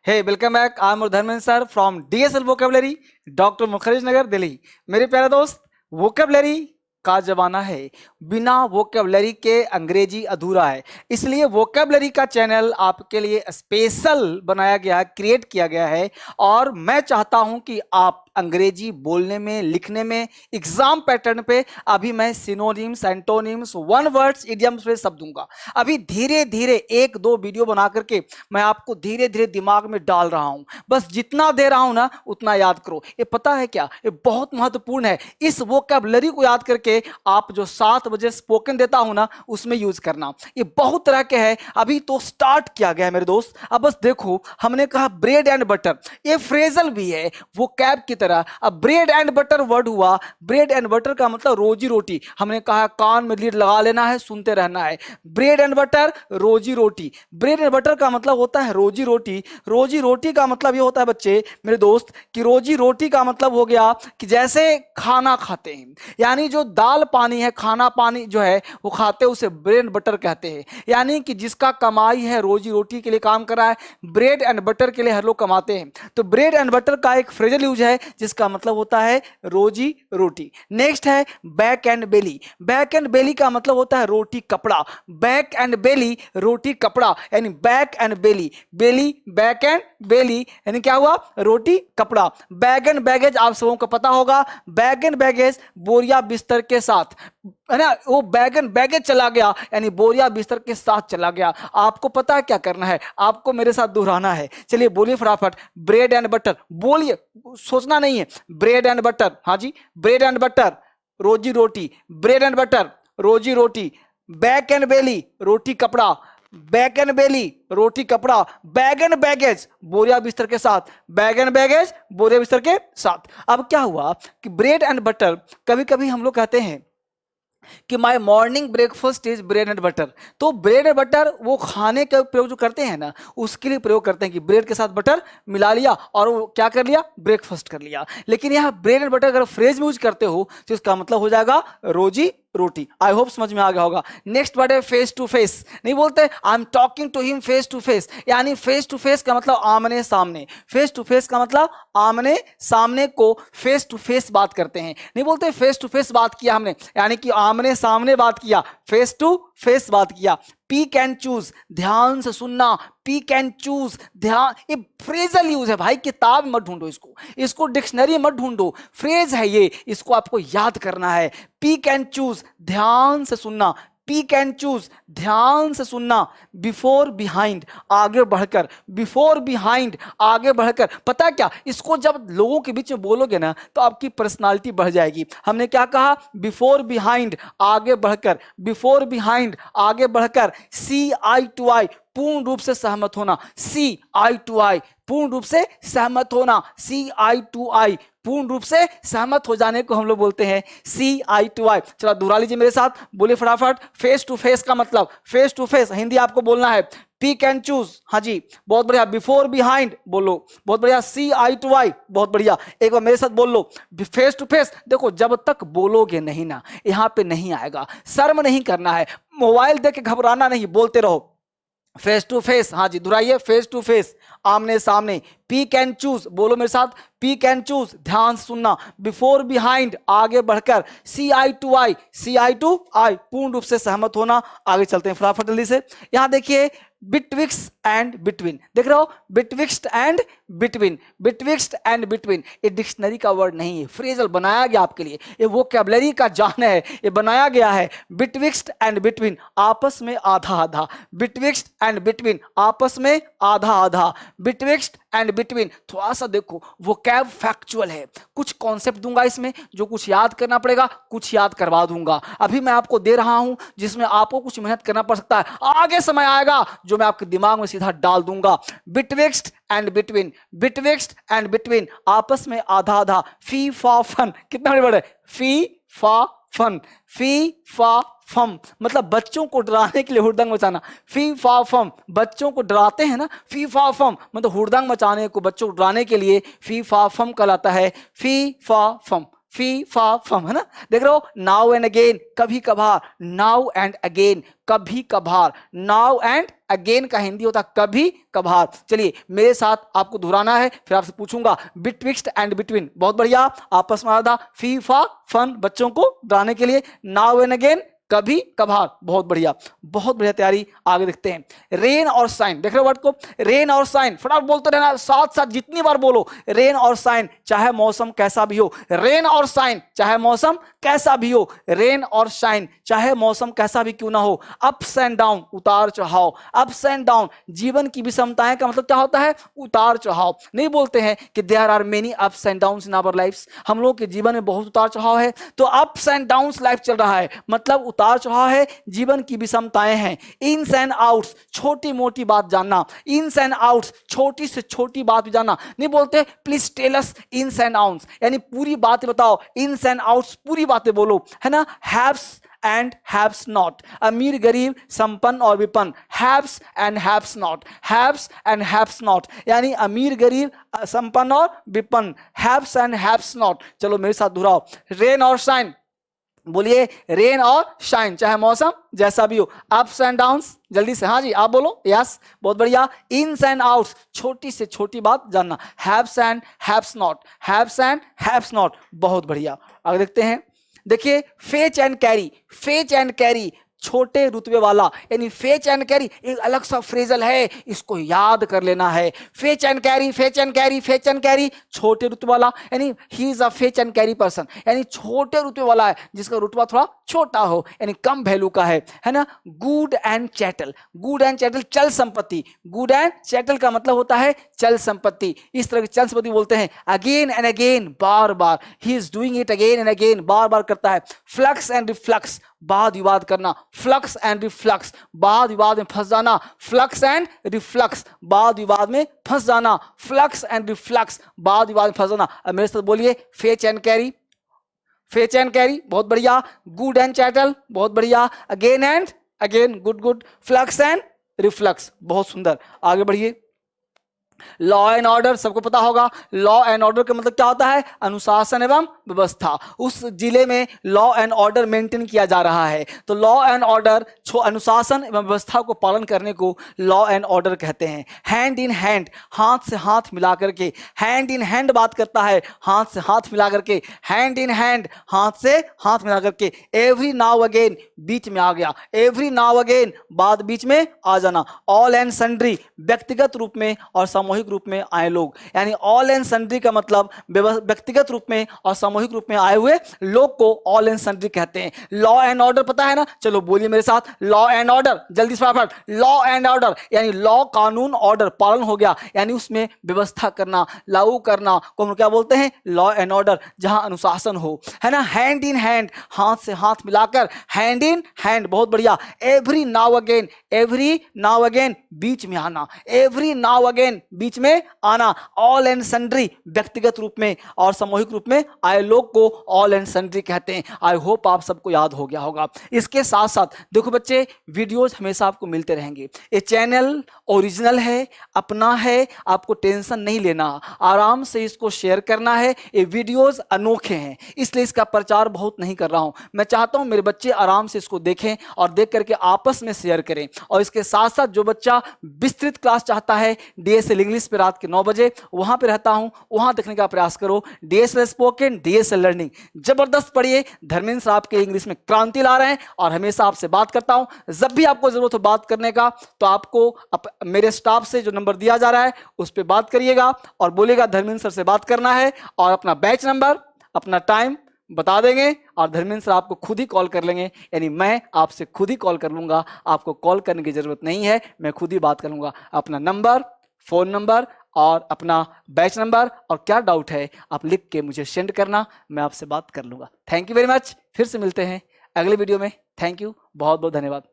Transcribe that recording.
Hey, welcome back. I'm Dharmendra sir from DSL Vocabulary, doctor Mukherjee Nagar, Delhi. मेरे प्यारे दोस्त, vocabulary का जमाना है। बिना वोकेबलरी के अंग्रेजी अधूरा है। इसलिए वोकेबलरी का चैनल आपके लिए स्पेशल बनाया गया है, क्रिएट किया गया है। और मैं चाहता हूं कि आप अंग्रेजी बोलने में, लिखने में, एग्जाम पैटर्न पे अभी मैं synonyms, antonyms, one words, idioms पे सब दूंगा। अभी धीरे धीरे एक दो वीडियो बना करके मैं आपको धीरे धीरे दिमाग में डाल रहा हूं। बस जितना दे रहा हूं ना उतना याद करो। ये पता है क्या, ये बहुत महत्वपूर्ण है। इस वोकैबुलरी को याद करके आप जो 7 बजे स्पोकन देता हूं ना उसमें यूज करना। ये बहुत तरह के है, अभी तो स्टार्ट किया गया है मेरे दोस्त। अब बस देखो, हमने कहा ब्रेड एंड बटर, ये फ्रेजल भी है वो कैब की तरह। अब ब्रेड एंड बटर वर्ड हुआ। ब्रेड एंड बटर का मतलब रोजी रोटी। हमने कहा कान में लीड लगा लेना है, सुनते रहना है। ब्रेड एंड बटर, रोजी रोटी। ब्रेड एंड बटर का मतलब होता है रोजी रोटी। रोजी रोटी का मतलब ये होता है बच्चे मेरे दोस्त कि रोजी रोटी का मतलब हो गया कि जैसे खाना खाते हैं, यानी जो दाल पानी है, खाना पानी जो है वो खाते हैं, उसे ब्रेड एंड बटर कहते हैं। यानी कि जिसका कमाई है, रोजी रोटी के लिए काम कर रहा है, ब्रेड एंड बटर के लिए हर लोग कमाते हैं। तो ब्रेड एंड बटर का एक फ्रेजल यूज है जिसका मतलब होता है रोजी रोटी। नेक्स्ट है back and belly. Back and belly का मतलब होता है रोटी कपड़ा। बैक एंड बेली, रोटी कपड़ा, यानी back and belly. Belly, back and belly, यानी क्या हुआ, रोटी कपड़ा। बैग एंड बैगेज आप सबों को पता होगा। बैग एंड बैगेज बोरिया बिस्तर के साथ, है ना। वो बैग एंड बैगेज चला गया यानी बोरिया बिस्तर के साथ चला गया। आपको पता है क्या करना है, आपको मेरे साथ दोहराना है। चलिए बोलिए फटाफट, ब्रेड एंड बटर बोलिए, सोचना नहीं है। ब्रेड एंड बटर, हाँ जी, ब्रेड एंड बटर, रोजी रोटी। ब्रेड एंड बटर, रोजी रोटी। बैक एंड बेली, रोटी कपड़ा। बैक एंड बेली, रोटी कपड़ा। बैग एंड बैगेज, बोरिया बिस्तर के साथ। बैग एंड बैगेज, बोरिया बिस्तर के साथ। अब क्या हुआ कि ब्रेड एंड बटर, कभी कभी हम लोग कहते हैं कि my morning breakfast is bread and butter. तो ब्रेड एंड बटर वो खाने का प्रयोग जो करते हैं ना, उसके लिए प्रयोग करते हैं कि ब्रेड के साथ बटर मिला लिया और वो क्या कर लिया, ब्रेकफास्ट कर लिया। लेकिन यहाँ ब्रेड एंड बटर अगर फ्रेज में यूज करते हो तो इसका मतलब हो जाएगा रोजी रोटी। आई होप समझ में आ गया होगा। नेक्स्ट वर्ड है फेस टू फेस। नहीं बोलते I am talking to him face to face, यानी फेस टू फेस का मतलब आमने सामने। फेस टू फेस का मतलब आमने सामने को फेस टू फेस बात करते हैं। नहीं बोलते फेस टू फेस बात किया हमने, यानी कि आमने सामने बात किया, फेस टू फेस बात किया। पीक एंड चूज, ध्यान से सुनना। पीक एंड चूज, ध्यान, ये फ्रेजल यूज है भाई। किताब मत ढूंढो इसको, इसको डिक्शनरी मत ढूंढो, फ्रेज है ये, इसको आपको याद करना है। पीक एंड चूज, ध्यान से सुनना। पीक एंड चूज, ध्यान से सुनना। बिफोर बिहाइंड, आगे बढ़कर। बिफोर बिहाइंड, आगे बढ़कर। पता क्या, इसको जब लोगों के बीच में बोलोगे ना तो आपकी पर्सनालिटी बढ़ जाएगी। हमने क्या कहा, बिफोर बिहाइंड, आगे बढ़कर। बिफोर बिहाइंड, आगे बढ़कर। सी आई टू आई, पूर्ण रूप से सहमत होना। सी आई टू आई, पूर्ण रूप से सहमत होना। सी आई टू आई, पूर्ण रूप से सहमत हो जाने को हम लोग बोलते हैं सी आई टू आई। चलो दोहरा लीजिए मेरे साथ, बोलिए फटाफट। फेस टू फेस का मतलब, फेस टू फेस हिंदी आपको बोलना है। पिक एंड चूज, हाँ जी, बहुत बढ़िया। बिफोर बिहाइंड बोलो, बहुत बढ़िया। सी आई टू आई, बहुत बढ़िया। एक बार मेरे साथ बोल लो, फेस टू फेस। देखो जब तक बोलोगे नहीं ना, यहां पे नहीं आएगा। शर्म नहीं करना है, मोबाइल देख के घबराना नहीं, बोलते रहो। फेस टू फेस, हाँ जी, दोहराइए, फेस टू फेस, आमने सामने। पीक एंड चूज, बोलो मेरे साथ, पीक एंड चूज, ध्यान सुनना। बिफोर बिहाइंड, आगे बढ़कर। सी आई to I, C I to आई, पूर्ण रूप से सहमत होना। आगे चलते हैं फटाफट जल्दी से। यहां देखिए बिटविक्स एंड बिटवीन, देख रहे हो, बिटविक्स्ट एंड बिटवीन। बिटविक्स्ट एंड बिटवीन, ये डिक्शनरी का वर्ड नहीं है, फ्रेजल बनाया गया आपके लिए। ये वोकैबुलरी का जान है, ये बनाया गया है। बिटविक्स्ट एंड बिटवीन, आपस में आधा आधा। बिटविक्स्ट एंड बिटवीन, आपस में आधा आधा। बिटविक्स्ट एंड बिटवीन, थोड़ा सा देखो वोकैब फैक्चुअल है। कुछ कॉन्सेप्ट दूंगा इसमें जो कुछ याद करना पड़ेगा, कुछ याद करवा दूंगा। अभी मैं आपको दे रहा हूं जिसमें आपको कुछ मेहनत करना पड़ सकता है। आगे समय आएगा जो मैं आपके दिमाग में सीधा डाल दूंगा। बिटविक्स्ट एंड बिटवीन, बिटविक्स्ट एंड बिटवीन, आपस में आधा आधा। फी फा फन, कितना बड़े बड़े, फी फा फन। फी फा फम मतलब बच्चों को डराने के लिए हुड़दंग मचाना। फी फा फम, बच्चों को डराते हैं ना, फी फा फम मतलब हुड़दंग मचाने को, बच्चों को डराने के लिए फी फा फम कहलाता है। फी फा फम, फी फा फम, है ना, देख रहे हो, नाउ एंड अगेन कभी कभार, नाउ एंड अगेन कभी कभार, नाउ एंड अगेन का हिंदी होता कभी कभार। चलिए मेरे साथ आपको दोहराना है, फिर आपसे पूछूंगा बिटविक्स्ट एंड बिटवीन। बहुत बढ़िया, आपस में आधा फी फा फन बच्चों को डराने के लिए, नाउ एंड अगेन कभी कभार, बहुत बढ़िया, बहुत बढ़िया तैयारी। आगे देखते हैं, रेन और साइन, देख रहे हो वर्ड को, रेन और साइन, फटाफट बोलते रहना, साथ साथ जितनी बार बोलो, रेन और साइन, चाहे मौसम कैसा भी हो, रेन और साइन चाहे मौसम कैसा भी हो, रेन और शाइन चाहे मौसम कैसा भी क्यों ना हो, अप्स एंड डाउन उतार चढ़ाव, अप्स एंड डाउन जीवन की विषमताएं का मतलब क्या होता है, उतार चढ़ाव। नहीं बोलते हैं कि there are many ups and downs in our lifes, हम लोग के जीवन में बहुत उतार चढ़ाव है, तो अप्स एंड डाउन्स लाइफ चल रहा है, मतलब उतार चढ़ाव है, जीवन की विषमताएं हैं। इन्स एंड आउट्स छोटी मोटी बात जानना, इन्स एंड आउट्स छोटी से छोटी बात भी जानना। नहीं बोलते please tell us ins and outs, यानी पूरी बातें बताओ, इन्स एंड आउट्स पूरी बातें बोलो, है ना, हैव्स एंड हैव्स नॉट, अमीर गरीब संपन्न और विपन्न, haves and haves not, haves and haves not, यानी अमीर गरीब संपन्न और विपन्न, हैव्स एंड हैव्स नॉट। चलो मेरे साथ दोहराओ, रेन और शाइन, बोलिए रेन और शाइन चाहे मौसम जैसा भी हो, अप्स एंड डाउन्स, जल्दी से, हाँ जी आप बोलो, यस बहुत बढ़िया, इन्स एंड आउट्स छोटी से छोटी बात जानना, haves and haves not, haves and haves not, बहुत बढ़िया। आगे देखते हैं, देखिए fetch and carry, fetch and carry छोटे रुतबे वाला, यानी फेच एंड कैरी एक अलग सा फ्रेजल है, इसको याद कर लेना है, fetch and carry, fetch and carry, fetch and carry छोटे रुतबे वाला, यानी he is a fetch and carry person, यानी छोटे रुतबे वाला है जिसका रुतबा थोड़ा छोटा हो, यानी कम वैल्यू का है ना। Good and chattel, good and chattel चल संपत्ति, गुड एंड चैटल का मतलब होता है चल संपत्ति, इस तरह की चल संपत्ति बोलते हैं। अगेन एंड अगेन बार बार, he is doing it again and again बार बार करता है। फ्लक्स एंड रिफ्लक्स वाद विवाद करना, फ्लक्स एंड रिफ्लक्स वाद विवाद में फंस जाना, फ्लक्स एंड रिफ्लक्स वाद विवाद में फंस जाना, फ्लक्स एंड रिफ्लक्स वाद विवाद में फंस जाना। अब मेरे साथ बोलिए fetch and carry, fetch and carry बहुत बढ़िया, गुड एंड चैटल बहुत बढ़िया, again and again good good, flux and reflux बहुत सुंदर। आगे बढ़िए, लॉ एंड ऑर्डर सबको पता होगा, लॉ एंड ऑर्डर का मतलब क्या होता है, अनुशासन एवं व्यवस्था, उस जिले में लॉ एंड ऑर्डर मेंटेन किया जा रहा है, तो लॉ एंड ऑर्डर अनुशासन एवं व्यवस्था को पालन करने को लॉ एंड ऑर्डर कहते हैं। हैंड इन हैंड हाथ से हाथ मिला करके, हैंड इन हैंड बात करता है, हाथ से हाथ मिला करके, हैंड इन हैंड हाथ से हाथ मिला करके, एवरी नाउ अगेन बीच में आ गया, एवरी नाउ अगेन बाद बीच में आ जाना, ऑल एंड सन्ड्री व्यक्तिगत रूप में और सामूहिक रूप में आए लोग, यानी ऑल एंड सन्ड्री का मतलब व्यक्तिगत रूप में और सामूहिक रूप में आए हुए लोग को ऑल एंड सन्ड्री कहते हैं। लॉ एंड ऑर्डर पता है ना, चलो बोलिए मेरे साथ, लॉ एंड ऑर्डर जल्दी से फटाफट, लॉ एंड ऑर्डर यानी लॉ कानून, ऑर्डर पालन हो गया, यानी उसमें व्यवस्था करना, लागू करना को हम क्या बोलते हैं, लॉ एंड ऑर्डर, जहां अनुशासन हो, है ना। हैंड इन हैंड हाथ से हाथ मिलाकर, हैंड इन हैंड बहुत बढ़िया, every now again, every now again बीच में आना, एवरी नाउ अगेन बीच में आना, ऑल एंड सन्ड्री व्यक्तिगत रूप में और सामूहिक रूप में आए लोग को ऑल एंड सन्ड्री कहते हैं। आई होप आप सबको याद हो गया होगा। इसके साथ साथ देखो बच्चे, वीडियोस हमेशा आपको मिलते रहेंगे, ये चैनल ओरिजिनल है, अपना है, आपको टेंशन नहीं लेना, आराम से इसको शेयर करना है। ये वीडियोस अनोखे हैं इसलिए इसका प्रचार बहुत नहीं कर रहा हूं, मैं चाहता हूं मेरे बच्चे आराम से इसको देखें और देख करके आपस में शेयर करें। और इसके साथ साथ जो बच्चा विस्तृत क्लास चाहता है डीएसएल इंग्लिश पे रात के 9 बजे वहां पे रहता हूं, वहां देखने का प्रयास करो। डीएसएल स्पोकन, डीएसएल लर्निंग जबरदस्त पढ़िए, धर्मेंद्र साहब के इंग्लिश में क्रांति ला रहे हैं और हमेशा आपसे बात करता हूं। जब भी आपको जरूरत हो बात करने का तो आपको मेरे स्टाफ से जो नंबर दिया जा रहा है उस पर बात करिएगा और बोलिएगा धर्मेंद्र सर से बात करना है, और अपना बैच नंबर अपना टाइम बता देंगे और धर्मेंद्र सर आपको खुद ही कॉल कर लेंगे, यानी मैं आपसे खुद ही कॉल कर लूंगा, आपको कॉल करने की जरूरत नहीं है, मैं खुद ही बात करूंगा। अपना नंबर, फोन नंबर और अपना बैच नंबर और क्या डाउट है आप लिख के मुझे सेंड करना, मैं आपसे बात कर लूंगा। थैंक यू वेरी मच, फिर से मिलते हैं अगले वीडियो में। थैंक यू, बहुत बहुत धन्यवाद।